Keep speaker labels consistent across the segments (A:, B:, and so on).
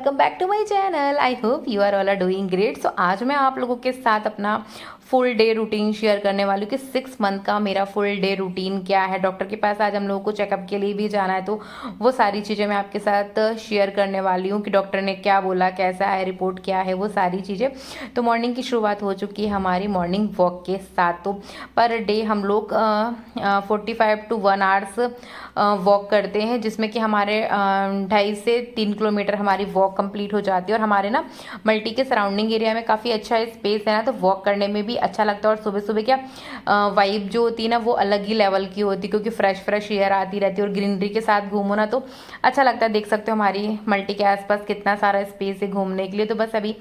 A: Welcome back to my channel. I hope you are all are doing great. So आज मैं आप लोगों के साथ अपना फुल डे रूटीन शेयर करने वाली हूँ कि 6 मंथ का मेरा फुल डे रूटीन क्या है। डॉक्टर के पास आज हम लोगों को चेकअप के लिए भी जाना है, तो वो सारी चीज़ें मैं आपके साथ शेयर करने वाली हूँ कि डॉक्टर ने क्या बोला, कैसा है, रिपोर्ट क्या है, वो सारी चीज़ें। तो मॉर्निंग की शुरुआत हो चुकी है हमारी मॉर्निंग वॉक के साथ। तो पर डे हम लोग 45 to 1 आवर्स वॉक करते हैं, जिसमें कि हमारे 2.5 से 3 किलोमीटर हमारी वॉक कंप्लीट हो जाती है। और हमारे ना मल्टी के सराउंडिंग एरिया में काफ़ी अच्छा स्पेस है ना, तो वॉक करने में भी अच्छा लगता है। और सुबह सुबह क्या वाइब जो होती है ना, वो अलग ही लेवल की होती है, क्योंकि फ्रेश फ्रेश एयर आती रहती है और ग्रीनरी के साथ घूमो ना तो अच्छा लगता है। देख सकते हो हमारी मल्टी के आसपास कितना सारा स्पेस है घूमने के लिए। तो बस अभी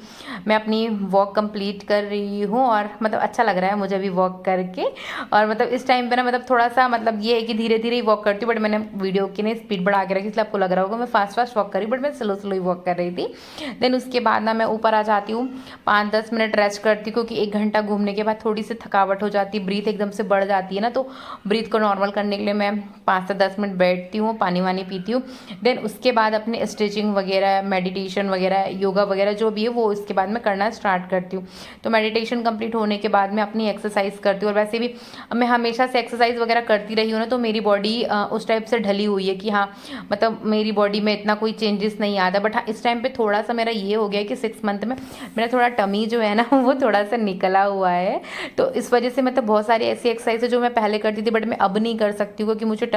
A: मैं अपनी वॉक कंप्लीट कर रही हूँ और मतलब अच्छा लग रहा है मुझे अभी वॉक करके। और मतलब इस टाइम पे ना मतलब थोड़ा सा मतलब ये है कि धीरे धीरे ही वॉक करती हूँ, बट मैंने वीडियो की ना स्पीड बढ़ा के रखी, इसलिए आपको लग रहा होगा मैं फास्ट फास्ट वॉक कर रही हूँ, बट मैं स्लो स्लो ही वॉक कर रही थी। देन उसके बाद ना मैं ऊपर आ जाती हूँ, 5-10 मिनट रेस्ट करती हूँ, क्योंकि 1 घंटा घूमने के बाद थोड़ी सी थकावट हो जाती है, ब्रीथ एकदम से बढ़ जाती है ना, तो ब्रीथ को नॉर्मल करने के लिए मैं 5 से 10 मिनट बैठती हूँ, पानी वानी पीती हूँ। देन उसके बाद अपने स्ट्रेचिंग वगैरह, मेडिटेशन वगैरह, योगा वगैरह जो भी है वो इसके बाद मैं करना स्टार्ट करती हूँ। तो मेडिटेशन कंप्लीट होने के बाद मैं अपनी एक्सरसाइज करती हूँ। और वैसे भी मैं हमेशा से एक्सरसाइज वगैरह करती रही हूँ ना, तो मेरी बॉडी उस टाइप से ढली हुई है कि हाँ मतलब मेरी बॉडी में इतना कोई चेंजेस नहीं आता। बट हाँ इस टाइम पे थोड़ा सा मेरा ये हो गया है कि 6 मंथ में मेरा थोड़ा टमी जो है ना वो थोड़ा सा निकला हुआ है। तो इस वजह से मतलब बहुत सारी ऐसी एक्सरसाइज है जो मैं पहले करती थी, बट मैं अब नहीं कर सकती हूँ, क्योंकि मुझे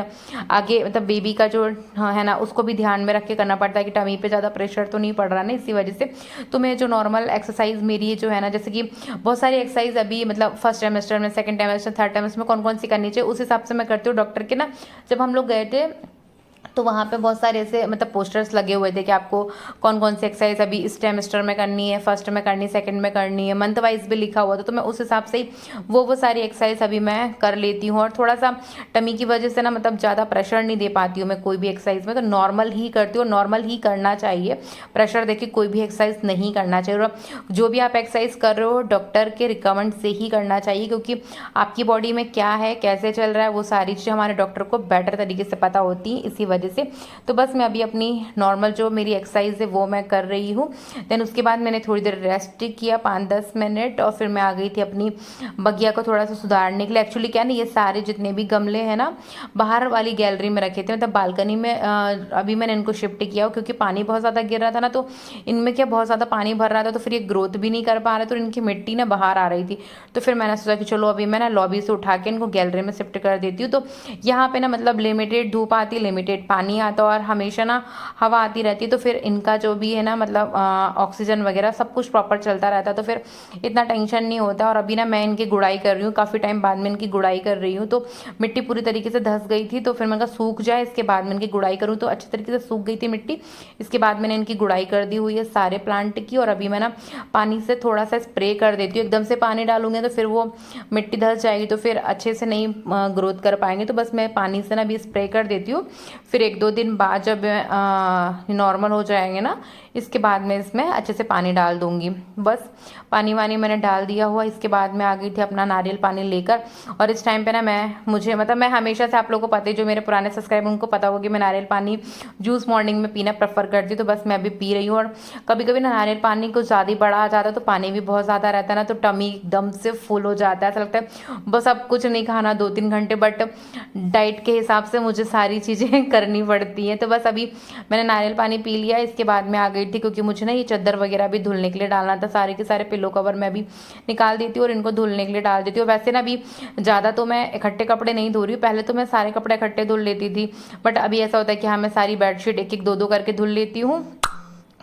A: आगे मतलब बेबी का जो है ना उसको भी ध्यान में रख के करना पड़ता है कि टमी पे ज़्यादा प्रेशर तो नहीं पड़ रहा ना, इसी वजह से। तो मैं जो नॉर्मल एक्सरसाइज मेरी जो है ना, जैसे कि बहुत सारी एक्सरसाइज अभी मतलब फर्स्ट सेमेस्टर में, सेकंड सेमेस्टर, थर्ड सेमेस्टर में कौन कौन सी करनी चाहिए उस हिसाब से मैं करती हूँ। डॉक्टर के ना जब हम लोग गए थे तो वहाँ पे बहुत सारे ऐसे मतलब पोस्टर्स लगे हुए थे कि आपको कौन कौन सी एक्सरसाइज अभी इस सेमेस्टर में करनी है, फर्स्ट में करनी है, सेकंड में करनी है, मंथ वाइज भी लिखा हुआ था। तो मैं उस हिसाब से ही वो सारी एक्सरसाइज अभी मैं कर लेती हूँ। और थोड़ा सा टमी की वजह से ना मतलब ज़्यादा प्रेशर नहीं दे पाती हूँ मैं कोई भी एक्सरसाइज में, तो नॉर्मल ही करती हूँ। नॉर्मल ही करना चाहिए, प्रेशर देके कोई भी एक्सरसाइज नहीं करना चाहिए। और जो भी आप एक्सरसाइज कर रहे हो डॉक्टर के रिकमेंड से ही करना चाहिए, क्योंकि आपकी बॉडी में क्या है, कैसे चल रहा है, वो सारी चीज़ें हमारे डॉक्टर को बेटर तरीके से पता होती हैं, इसी वजह से। तो बस मैं अभी अपनी नॉर्मल जो मेरी एक्सरसाइज है वो मैं कर रही हूँ। देन उसके बाद मैंने थोड़ी देर रेस्ट किया, 5-10 मिनट, और फिर मैं आ गई थी अपनी बगिया को थोड़ा सा सुधारने के लिए। एक्चुअली क्या ना, ये सारे जितने भी गमले हैं ना बाहर वाली गैलरी में रखे थे, मतलब बालकनी में अभी मैंने इनको शिफ्ट किया, क्योंकि पानी बहुत ज़्यादा गिर रहा था ना, तो इनमें क्या बहुत ज़्यादा पानी भर रहा था, तो फिर ये ग्रोथ भी नहीं कर पा रहे, तो इनकी मिट्टी ना बाहर आ रही थी। तो फिर मैंने सोचा कि चलो अभी मैं ना लॉबी से उठा के इनको गैलरी में शिफ्ट कर देती हूँ। तो यहाँ पे ना मतलब लिमिटेड धूप आती, लिमिटेड पानी आता और हमेशा ना हवा आती रहती है, तो फिर इनका जो भी है ना मतलब ऑक्सीजन वगैरह सब कुछ प्रॉपर चलता रहता है, तो फिर इतना टेंशन नहीं होता। और अभी ना मैं इनकी गुड़ाई कर रही हूँ, काफ़ी टाइम बाद में इनकी गुड़ाई कर रही हूँ, तो मिट्टी पूरी तरीके से धंस गई थी, तो फिर मैंने कहा सूख जाए इसके बाद में इनकी गुड़ाई करूँ। तो अच्छी तरीके से सूख गई थी मिट्टी, इसके बाद मैंने इनकी गुड़ाई कर दी हुई है सारे प्लांट की। और अभी मैं ना पानी से थोड़ा सा स्प्रे कर देती हूँ, एकदम से पानी डालूंगी तो फिर वो मिट्टी धंस जाएगी, तो फिर अच्छे से नहीं ग्रोथ कर पाएंगे। तो बस मैं पानी से ना अभी स्प्रे कर देती हूँ, फिर 1-2 दिन बाद जब नॉर्मल हो जाएंगे ना, इसके बाद मैं इसमें अच्छे से पानी डाल दूंगी। बस पानी वानी मैंने डाल दिया हुआ, इसके बाद मैं आ गई थी अपना नारियल पानी लेकर। और इस टाइम पे ना मुझे मतलब मैं हमेशा से, आप लोगों को पता है, जो मेरे पुराने सब्सक्राइबर उनको पता होगा कि मैं नारियल पानी जूस मॉर्निंग में पीना प्रेफर करती हूँ, तो बस मैं अभी पी रही हूँ। और कभी कभी ना नारियल पानी कुछ ज़्यादा ही बड़ा आ जाता है, तो पानी भी बहुत ज़्यादा रहता है ना, तो टमी एकदम से फुल हो जाता है, ऐसा लगता है बस अब कुछ नहीं खाना 2-3 घंटे। बट डाइट के हिसाब से मुझे सारी चीज़ें करनी पड़ती हैं। तो बस अभी मैंने नारियल पानी पी लिया, इसके बाद मैं आ गई थी, क्योंकि मुझे ना ये चादर वगैरह भी धुलने के लिए डालना था, सारे के सारे पिलो कवर मैं भी निकाल देती हूँ और इनको धुलने के लिए डाल देती हूँ। वैसे ना अभी ज़्यादा तो मैं इकट्ठे कपड़े नहीं धो रही हूँ, पहले तो मैं सारे कपड़े इकट्ठे धुल लेती थी, बट अभी ऐसा होता है कि हाँ मैं सारी बेडशीट 1-1, 2-2 करके धुल लेती हूँ।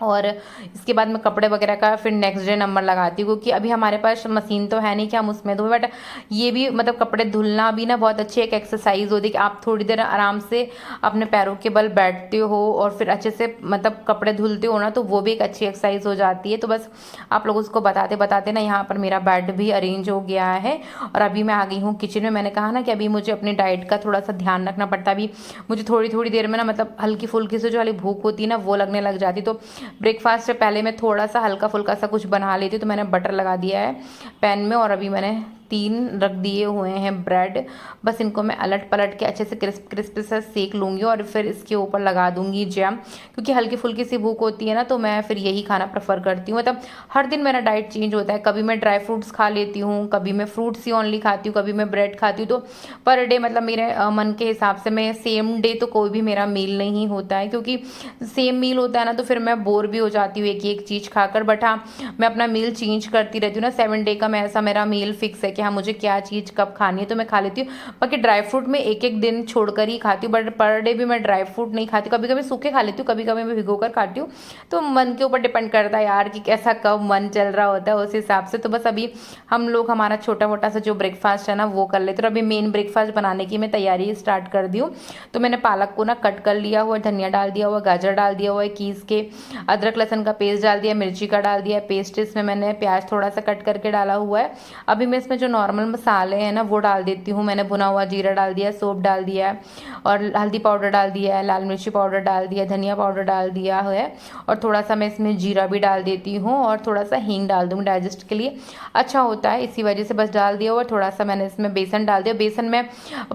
A: और इसके बाद मैं कपड़े वगैरह का फिर नेक्स्ट डे नंबर लगाती हूँ, क्योंकि अभी हमारे पास मशीन तो है नहीं कि हम उसमें धोएं, बट ये भी मतलब कपड़े धुलना भी ना बहुत अच्छी एक एक्सरसाइज होती है कि आप थोड़ी देर आराम से अपने पैरों के बल बैठते हो और फिर अच्छे से मतलब कपड़े धुलते हो ना, तो वो भी एक अच्छी एक्सरसाइज हो जाती है। तो बस आप लोग उसको बताते बताते ना यहाँ पर मेरा बेड भी अरेंज हो गया है, और अभी मैं आ गई हूँ किचन में। मैंने कहा ना कि अभी मुझे अपनी डाइट का थोड़ा सा ध्यान रखना पड़ता है, अभी मुझे थोड़ी थोड़ी देर में ना मतलब हल्की फुल्की से जो वाली भूख होती है ना वो लगने लग जाती। तो ब्रेकफास्ट से पहले मैं थोड़ा सा हल्का फुल्का सा कुछ बना लेती हूँ, तो मैंने बटर लगा दिया है पैन में, और अभी मैंने 3 रख दिए हुए हैं ब्रेड। बस इनको मैं अलट पलट के अच्छे से क्रिस्प क्रिस्प से सेक लूँगी और फिर इसके ऊपर लगा दूँगी जैम, क्योंकि हल्की फुल्की सी भूख होती है ना, तो मैं फिर यही खाना प्रेफर करती हूँ। मतलब हर दिन मेरा डाइट चेंज होता है, कभी मैं ड्राई फ्रूट्स खा लेती हूँ, कभी मैं फ्रूट्स ही ओनली खाती हूँ, कभी मैं ब्रेड खाती हूँ। तो पर डे मतलब मेरे मन के हिसाब से मैं सेम डे तो कोई भी मेरा मील नहीं होता है, क्योंकि सेम मील होता है ना तो फिर मैं बोर भी हो जाती हूँ एक ही एक चीज़ खाकर। बट हाँ, मैं अपना मील चेंज करती रहती हूँ ना, 7 डे का मैं ऐसा मेरा मील फिक्स है कि हाँ मुझे क्या चीज़ कब खानी है तो मैं खा लेती हूँ। बाकी ड्राई फ्रूट में एक एक दिन छोड़कर ही खाती हूँ, बट पर डे भी मैं ड्राई फ्रूट नहीं खाती। कभी कभी सूखे खा लेती हूँ, कभी कभी मैं भिगो कर खाती हूँ। तो मन के ऊपर डिपेंड करता है यार कि कैसा कब मन चल रहा होता है उस हिसाब से। तो बस अभी हम लोग हमारा छोटा मोटा सा जो ब्रेकफास्ट है ना वो कर लेते हैं। तो अभी मेन ब्रेकफास्ट बनाने की मैं तैयारी स्टार्ट कर दी हूँ। तो मैंने पालक को ना कट कर लिया हुआ, धनिया डाल दिया हुआ, गाजर डाल दिया हुआ है कीस के, अदरक लहसुन का पेस्ट डाल दिया, मिर्ची का डाल दिया है पेस्ट, इसमें मैंने प्याज थोड़ा सा कट करके डाला हुआ है। अभी मैं इसमें जो नॉर्मल मसाले हैं ना वो डाल देती हूँ। मैंने भुना हुआ जीरा डाल दिया है, सौंफ डाल दिया है और हल्दी पाउडर डाल दिया है, लाल मिर्ची पाउडर डाल दिया, धनिया पाउडर डाल दिया है और थोड़ा सा मैं इसमें जीरा भी डाल देती हूँ और थोड़ा सा हींग डाल दूँगी, डाइजेस्ट के लिए अच्छा होता है, इसी वजह से बस डाल दिया हुआ। थोड़ा सा मैंने इसमें बेसन डाल दिया। बेसन में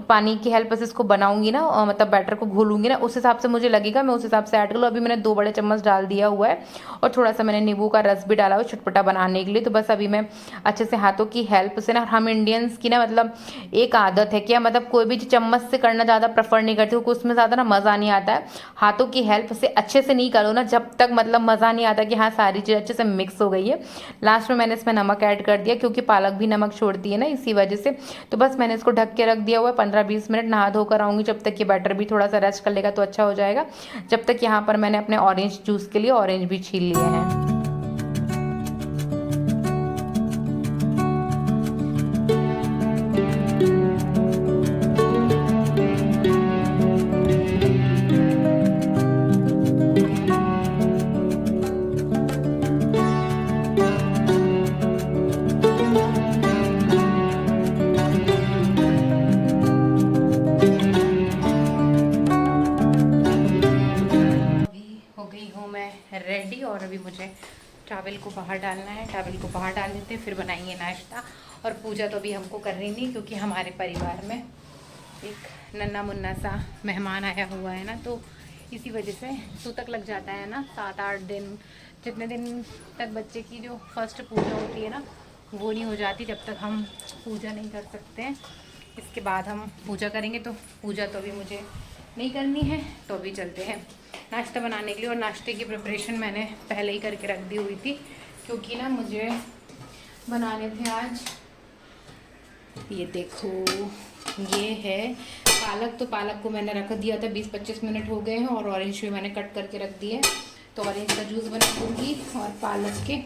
A: पानी की हेल्प से इसको बनाऊंगी ना, मतलब बैटर को घोलूंगी ना, उस हिसाब से मुझे लगेगा मैं उस हिसाब से ऐड कर लूँ। अभी मैंने 2 बड़े चम्मच डाल दिया हुआ है और थोड़ा सा मैंने नींबू का रस भी डाला हुआ चटपटा बनाने के लिए। तो बस अभी मैं अच्छे से हाथों की हेल्प से ना, हम इंडियंस की ना मतलब एक आदत है कि मतलब कोई भी चम्मच से करना ज़्यादा प्रेफर नहीं करती, क्योंकि उसमें ज़्यादा ना मज़ा नहीं आता है। हाथों की हेल्प से अच्छे से नहीं करो ना जब तक मतलब मज़ा नहीं आता कि हाँ सारी चीज़ अच्छे से मिक्स हो गई है। लास्ट में मैंने इसमें नमक ऐड कर दिया, क्योंकि पालक भी नमक छोड़ती है ना, इसी वजह से। तो बस मैंने इसको ढक के रख दिया हुआ है 15-20 मिनट। नहा धोकर आऊँगी जब तक ये बैटर भी थोड़ा सा रेस्ट कर लेगा तो अच्छा हो जाएगा। जब तक यहाँ पर मैंने अपने ऑरेंज जूस के लिए ऑरेंज भी छील लिए हैं। रेडी और अभी मुझे टावल को बाहर डालना है। टावल को बाहर डाल देते हैं, फिर बनाएंगे नाश्ता। और पूजा तो अभी हमको करनी नहीं, क्योंकि हमारे परिवार में एक नन्ना मुन्ना सा मेहमान आया हुआ है ना, तो इसी वजह से सूतक लग जाता है ना 7-8 दिन। जितने दिन तक बच्चे की जो फर्स्ट पूजा होती है ना वो नहीं हो जाती जब तक हम पूजा नहीं कर सकते हैं। इसके बाद हम पूजा करेंगे, तो पूजा तो अभी मुझे नहीं करनी है। तो अभी चलते हैं नाश्ता बनाने के लिए। और नाश्ते की प्रिपरेशन मैंने पहले ही करके रख दी हुई थी, क्योंकि ना मुझे बनाने थे आज, ये देखो ये है पालक। तो पालक को मैंने रख दिया था, 20-25 मिनट हो गए हैं और ऑरेंज भी मैंने कट करके रख दिए। तो ऑरेंज का जूस बना लूँगी और पालक के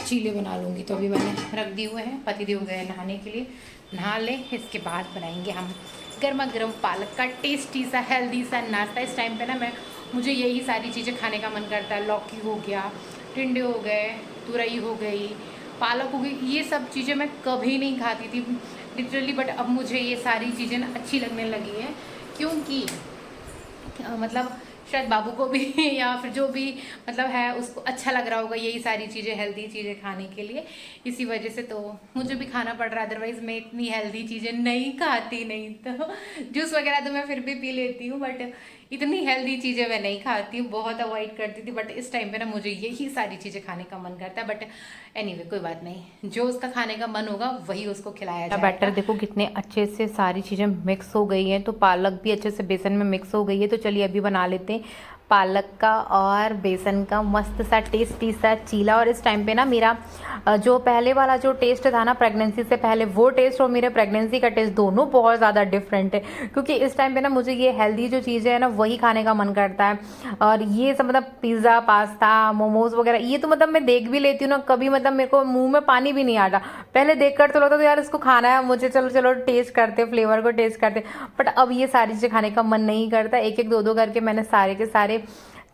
A: चीले बना लूँगी। तो अभी मैंने रख दिए हुए हैं, पतिदेव गए नहाने के लिए, नहा ले, इसके बाद बनाएंगे हम गर्मा गर्म पालक का टेस्टी सा हेल्दी सा नाश्ता। इस टाइम पे ना मुझे यही सारी चीज़ें खाने का मन करता है। लौकी हो गया, टिंडे हो गए, तुरई हो गई, पालक हो गई, ये सब चीज़ें मैं कभी नहीं खाती थी लिटरली, बट अब मुझे ये सारी चीज़ें ना अच्छी लगने लगी हैं, क्योंकि मतलब शायद बाबू को भी या फिर जो भी मतलब है उसको अच्छा लग रहा होगा यही सारी चीज़ें, हेल्दी चीज़ें खाने के लिए। इसी वजह से तो मुझे भी खाना पड़ रहा है, अदरवाइज़ मैं इतनी हेल्दी चीज़ें नहीं खाती। नहीं तो जूस वगैरह तो मैं फिर भी पी लेती हूँ, बट इतनी हेल्दी चीज़ें मैं नहीं खाती हूँ, बहुत अवॉइड करती थी। बट इस टाइम पे ना मुझे यही सारी चीज़ें खाने का मन करता है। बट एनीवे कोई बात नहीं, जो उसका खाने का मन होगा वही उसको खिलाया जाएगा। बैटर देखो कितने अच्छे से सारी चीज़ें मिक्स हो गई हैं, तो पालक भी अच्छे से बेसन में मिक्स हो गई है। तो चलिए अभी बना लेते हैं पालक का और बेसन का मस्त सा टेस्टी सा चीला। और इस टाइम पे ना मेरा जो पहले वाला जो टेस्ट था ना प्रेगनेंसी से पहले, वो टेस्ट और मेरे प्रेगनेंसी का टेस्ट दोनों बहुत ज़्यादा डिफरेंट है, क्योंकि इस टाइम पे ना मुझे ये हेल्दी जो चीज़ें हैं ना वही खाने का मन करता है। और ये सब मतलब पिज़्ज़ा, पास्ता, मोमोज वगैरह ये तो मतलब मैं देख भी लेती हूँ ना, कभी मतलब मेरे को मुँह में पानी भी नहीं आता। पहले देख कर तो लगता था यार इसको खाना है मुझे, चलो चलो टेस्ट करते, फ्लेवर को टेस्ट करते, बट अब ये सारी चीज़ें खाने का मन नहीं करता। एक एक दो दो करके मैंने सारे के सारे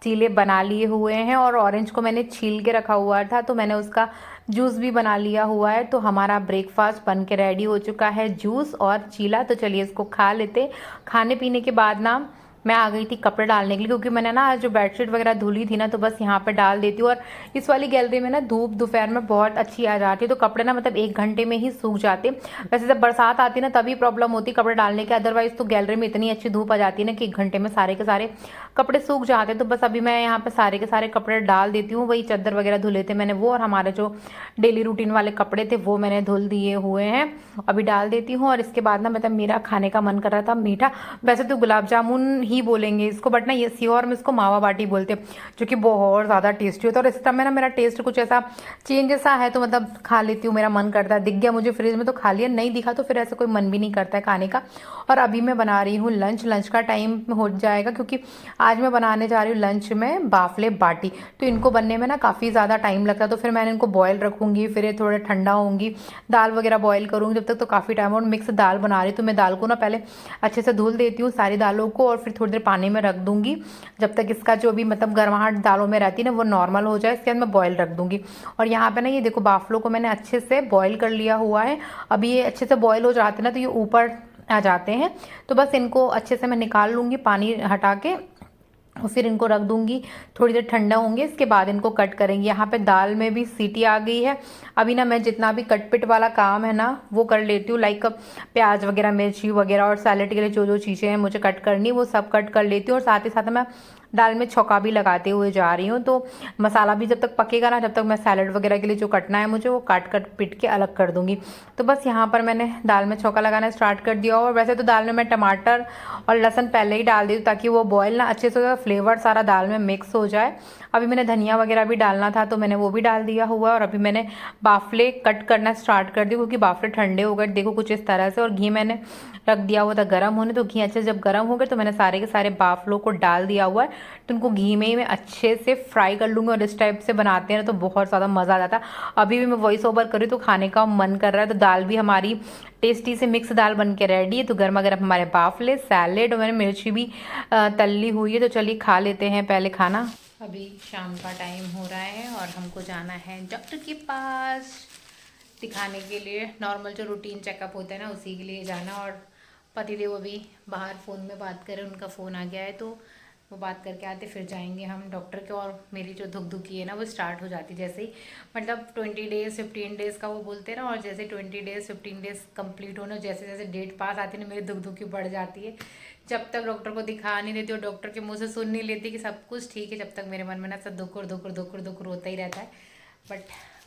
A: चीले बना लिए हुए हैं और ऑरेंज को मैंने छील के रखा हुआ था, तो मैंने उसका जूस भी बना लिया हुआ है। तो हमारा ब्रेकफास्ट बन के रेडी हो चुका है, जूस और चीला। तो चलिए इसको खा लेते। खाने पीने के बाद ना मैं आ गई थी कपड़े डालने के लिए, क्योंकि मैंने ना जो बेडशीट वगैरह धुली थी ना, तो बस यहाँ पे डाल देती हूँ। और इस वाली गैलरी में ना धूप दोपहर में बहुत अच्छी आ जाती है, तो कपड़े ना मतलब 1 घंटे में ही सूख जाते। वैसे जब बरसात आती है ना तभी प्रॉब्लम होती है कपड़े डालने की, अदरवाइज तो गैलरी में इतनी अच्छी धूप आ जाती है ना कि 1 घंटे में सारे के सारे कपड़े सूख जाते हैं। तो बस अभी मैं यहाँ पे सारे के सारे कपड़े डाल देती हूँ। वही चादर वगैरह धुले थे मैंने वो, और हमारे जो डेली रूटीन वाले कपड़े थे वो मैंने धुल दिए हुए हैं, अभी डाल देती हूँ। और इसके बाद ना मतलब मेरा खाने का मन कर रहा था मीठा। वैसे तो गुलाब जामुन ही बोलेंगे इसको, बट ना ये श्योर में इसको मावा बाटी बोलते हैं, जो कि बहुत ज़्यादा टेस्टी होता है। और इस टाइम में ना मेरा टेस्ट कुछ ऐसा चेंज ऐसा है, तो मतलब खा लेती हूँ, मेरा मन करता है। दिख गया मुझे फ्रिज में तो खा लिया, नहीं दिखा तो फिर ऐसा कोई मन भी नहीं करता है खाने का। और अभी मैं बना रही हूँ लंच। लंच का टाइम हो जाएगा, क्योंकि आज मैं बनाने जा रही हूँ लंच में बाफले बाटी। तो इनको बनने में ना काफ़ी ज़्यादा टाइम लगता है, तो फिर मैंने इनको बॉयल रखूँगी, फिर ये थोड़े ठंडा होंगी, दाल वगैरह बॉयल करूँगी जब तक, तो काफ़ी टाइम। और मिक्स दाल बना रही हूँ, तो मैं दाल को ना पहले अच्छे से धुल देती हूँ सारी दालों को, और फिर थोड़ी देर पानी में रख दूँगी जब तक इसका जो भी मतलब गर्माहट दालों में रहती है ना वो नॉर्मल हो जाए। इसके बाद मैं बॉयल रख दूँगी। और यहाँ पे ना ये देखो बाफलों को मैंने अच्छे से बॉयल कर लिया हुआ है। अभी ये अच्छे से बॉयल हो जाते हैं ना तो ये ऊपर आ जाते हैं, तो बस इनको अच्छे से मैं निकाल लूँगी पानी हटा के, और फिर इनको रख दूंगी, थोड़ी देर ठंडा होंगे, इसके बाद इनको कट करेंगे। यहाँ पे दाल में भी सीटी आ गई है। अभी ना मैं जितना भी कटपिट वाला काम है ना वो कर लेती हूँ, लाइक प्याज वगैरह मिर्ची वगैरह और सैलेड के लिए जो जो चीज़ें हैं मुझे कट करनी वो सब कट कर लेती हूँ। और साथ ही साथ मैं दाल में छौंका भी लगाते हुए जा रही हूँ। तो मसाला भी जब तक पकेगा ना, जब तक मैं सैलेड वगैरह के लिए जो कटना है मुझे वो काट कर पिट के अलग कर दूंगी। तो बस यहाँ पर मैंने दाल में छौंका लगाना स्टार्ट कर दिया। और वैसे तो दाल में मैं टमाटर और लहसुन पहले ही डाल दी हूँ, ताकि वो बॉयल ना अच्छे से फ्लेवर सारा दाल में मिक्स हो जाए। अभी मैंने धनिया वगैरह भी डालना था तो मैंने वो भी डाल दिया हुआ। और अभी मैंने बाफले कट करना स्टार्ट कर दिया, क्योंकि बाफले ठंडे हो गए, देखो कुछ इस तरह से। और घी मैंने रख दिया हुआ था गर्म होने, तो घी अच्छे से जब गर्म हो गए तो मैंने सारे के सारे बाफलों को डाल दिया हुआ है। तो उनको घी में ही मैं अच्छे से फ्राई कर लूँगी। और इस टाइप से बनाते हैं ना तो बहुत ज़्यादा मज़ा आ जाता है। अभी भी मैं वॉइस ओवर करी तो खाने का मन कर रहा है। तो दाल भी हमारी टेस्टी से मिक्स दाल बन के रेडी है। तो गर्मा गर्म हमारे बाफले, सैलेड, और मैंने मिर्ची भी तली हुई है। तो चलिए खा लेते हैं पहले खाना। अभी शाम का टाइम हो रहा है और हमको जाना है डॉक्टर के पास दिखाने के लिए। नॉर्मल जो रूटीन चेकअप होता है ना उसी के लिए जाना। और पतिदेव अभी बाहर फ़ोन में बात कर रहे हैं, उनका फ़ोन आ गया है, तो वो बात करके आते फिर जाएंगे हम डॉक्टर के। और मेरी जो धुकधुकी है ना वो स्टार्ट हो जाती जैसे ही, मतलब 20 डेज़ 15 डेज़ का वो बोलते हैं ना, और जैसे 20 डेज़ 15 डेज़ कंप्लीट होने, जैसे जैसे डेट पास आती है ना मेरी धुकधुकी बढ़ जाती है। जब तक डॉक्टर को दिखा नहीं देती और डॉक्टर के मुँह से सुन नहीं लेती कि सब कुछ ठीक है, जब तक मेरे मन में ना सब दुकुर दुकुर दुकुर दुकुर होता ही रहता है। बट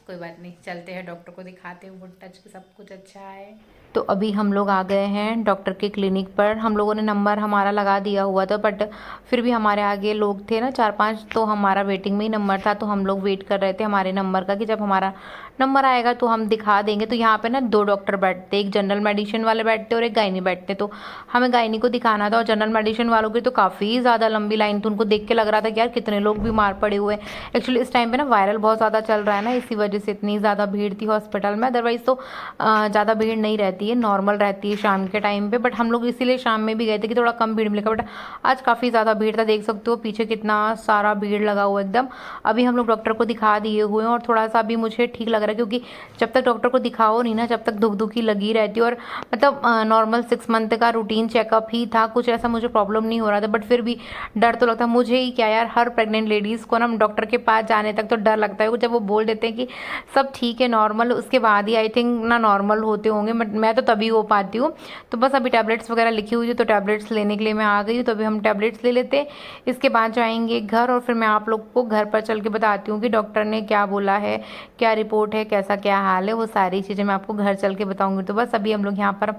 A: कोई बात नहीं, चलते हैं डॉक्टर को दिखाते हैं, वो टच के सब कुछ अच्छा है। तो अभी हम लोग आ गए हैं डॉक्टर के क्लिनिक पर। हम लोगों ने नंबर हमारा लगा दिया हुआ था, बट फिर भी हमारे आगे लोग थे ना 4-5, तो हमारा वेटिंग में ही नंबर था। तो हम लोग वेट कर रहे थे हमारे नंबर का, कि जब हमारा नंबर आएगा तो हम दिखा देंगे। तो यहाँ पे ना 2 डॉक्टर बैठते, एक जनरल मेडिसिन वाले बैठते और एक गायनी बैठते। तो हमें गायनी को दिखाना था, और जनरल मेडिसिन वालों की तो काफ़ी ज़्यादा लंबी लाइन थी। उनको देख के लग रहा था कि यार कितने लोग बीमार पड़े हुए हैं। एक्चुअली इस टाइम पे ना वायरल बहुत ज़्यादा चल रहा है ना, इसी वजह से इतनी ज़्यादा भीड़ थी हॉस्पिटल में। अदरवाइज़ तो ज़्यादा भीड़ नहीं रहती है, नॉर्मल रहती है शाम के टाइम पे। बट हम लोग इसीलिए शाम में भी गए थे कि थोड़ा कम भीड़ मिलेगा, बट आज काफ़ी ज़्यादा भीड़ था। देख सकते हो पीछे कितना सारा भीड़ लगा हुआ एकदम। अभी हम लोग डॉक्टर को दिखा दिए हुए हैं, और थोड़ा सा अभी मुझे ठीक लग रहा है, क्योंकि जब तक डॉक्टर को दिखाओ नहीं ना जब तक धुकधुकी लगी रहती है। और मतलब नॉर्मल 6 मंथ का रूटीन चेकअप ही था, कुछ ऐसा मुझे प्रॉब्लम नहीं हो रहा था। बट फिर भी डर तो लगता है मुझे ही क्या यार, हर प्रेग्नेंट लेडीज़ को ना डॉक्टर के पास जाने तक तो डर लगता है। जब वो बोल देते हैं कि सब ठीक है नॉर्मल, उसके बाद ही आई थिंक ना नॉर्मल होते होंगे। बट मैं तो तभी हो पाती हूँ। तो बस अभी टैबलेट्स वगैरह लिखी हुई थी, तो टैबलेट्स लेने के लिए मैं आ गई हूँ। तो अभी हम टैबलेट्स ले लेते, इसके बाद जाएंगे घर, और फिर मैं आप लोग को घर पर चल के बताती हूँ कि डॉक्टर ने क्या बोला है, क्या रिपोर्ट है, कैसा क्या हाल है, वो सारी चीज़ें मैं आपको घर चल के बताऊँगी। तो बस अभी हम लोग यहाँ पर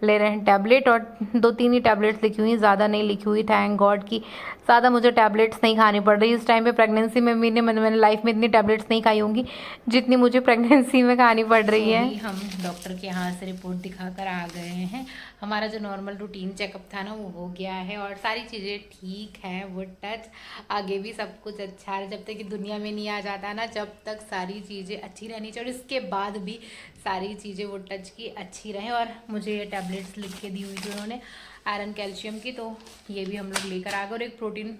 A: ले रहे हैं टैबलेट, और 2-3 ही टैबलेट्स लिखी हुई, ज़्यादा नहीं लिखी हुई। थैंक गॉड कि ज़्यादा मुझे टैबलेट्स नहीं खानी पड़ रही इस टाइम पे प्रेगनेंसी में। मैंने लाइफ में इतनी टैबलेट्स नहीं खाई होंगी जितनी मुझे प्रेगनेंसी में खानी पड़ रही है। हम डॉक्टर के यहाँ से रिपोर्ट दिखा कर आ गए हैं। हमारा जो नॉर्मल रूटीन चेकअप था ना वो हो गया है, और सारी चीज़ें ठीक हैं। वो टच आगे भी सब कुछ अच्छा है, जब तक कि दुनिया में नहीं आ जाता ना जब तक सारी चीज़ें अच्छी रहनी चाहिए, और इसके बाद भी सारी चीज़ें वो टच की अच्छी रहें। और मुझे ये टैबलेट्स लिख के दी हुई थी उन्होंने आयरन कैल्शियम की, तो ये भी हम लोग लेकर आ गए। और एक प्रोटीन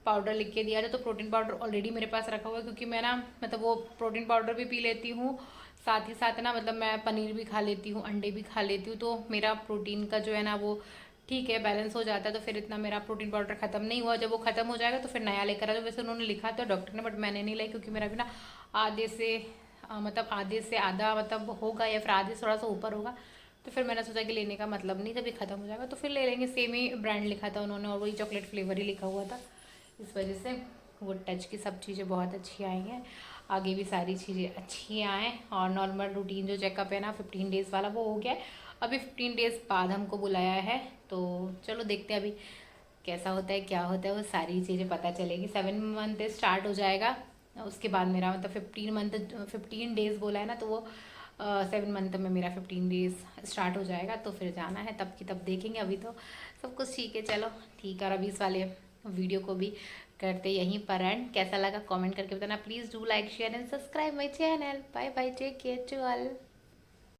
A: पाउडर लिख के दिया था, तो प्रोटीन पाउडर ऑलरेडी मेरे पास रखा हुआ है, क्योंकि मैं ना मतलब वो प्रोटीन पाउडर भी पी लेती हूँ, साथ ही साथ ना मतलब मैं पनीर भी खा लेती हूँ, अंडे भी खा लेती हूँ। तो मेरा प्रोटीन का जो है ना वो ठीक है बैलेंस हो जाता है, तो फिर इतना मेरा प्रोटीन पाउडर खत्म नहीं हुआ। जब वो खत्म हो जाएगा तो फिर नया लेकर आ जाओ। वैसे उन्होंने लिखा था डॉक्टर ने, बट मैंने नहीं लाई क्योंकि मेरा भी ना आधे से मतलब आधे से आधा मतलब होगा या फिर आधे से थोड़ा सा ऊपर होगा। तो फिर मैंने सोचा कि लेने का मतलब नहीं, जब ये खत्म हो जाएगा तो फिर ले लेंगे। सेम ही ब्रांड लिखा था उन्होंने और वही चॉकलेट फ्लेवर ही लिखा हुआ था, इस वजह से वो टच की सब चीज़ें बहुत अच्छी आई हैं। आगे भी सारी चीज़ें अच्छी आएँ। और नॉर्मल रूटीन जो चेकअप है ना 15 डेज़ वाला वो हो गया है। अभी 15 डेज़ बाद हमको बुलाया है, तो चलो देखते हैं अभी कैसा होता है क्या होता है, वो सारी चीज़ें पता चलेगी। 7 मंथ स्टार्ट हो जाएगा, उसके बाद मेरा मतलब 15 डेज़ बोला है ना, तो वो 7 मंथ में मेरा 15 डेज़ स्टार्ट हो जाएगा। तो फिर जाना है तब की तब देखेंगे। अभी तो सब कुछ ठीक है, चलो ठीक है। और अभी इस वाले वीडियो को भी करते यहीं पर एंड। कैसा लगा कमेंट करके बताना please. Do like share and subscribe my channel. Bye bye, take care to all.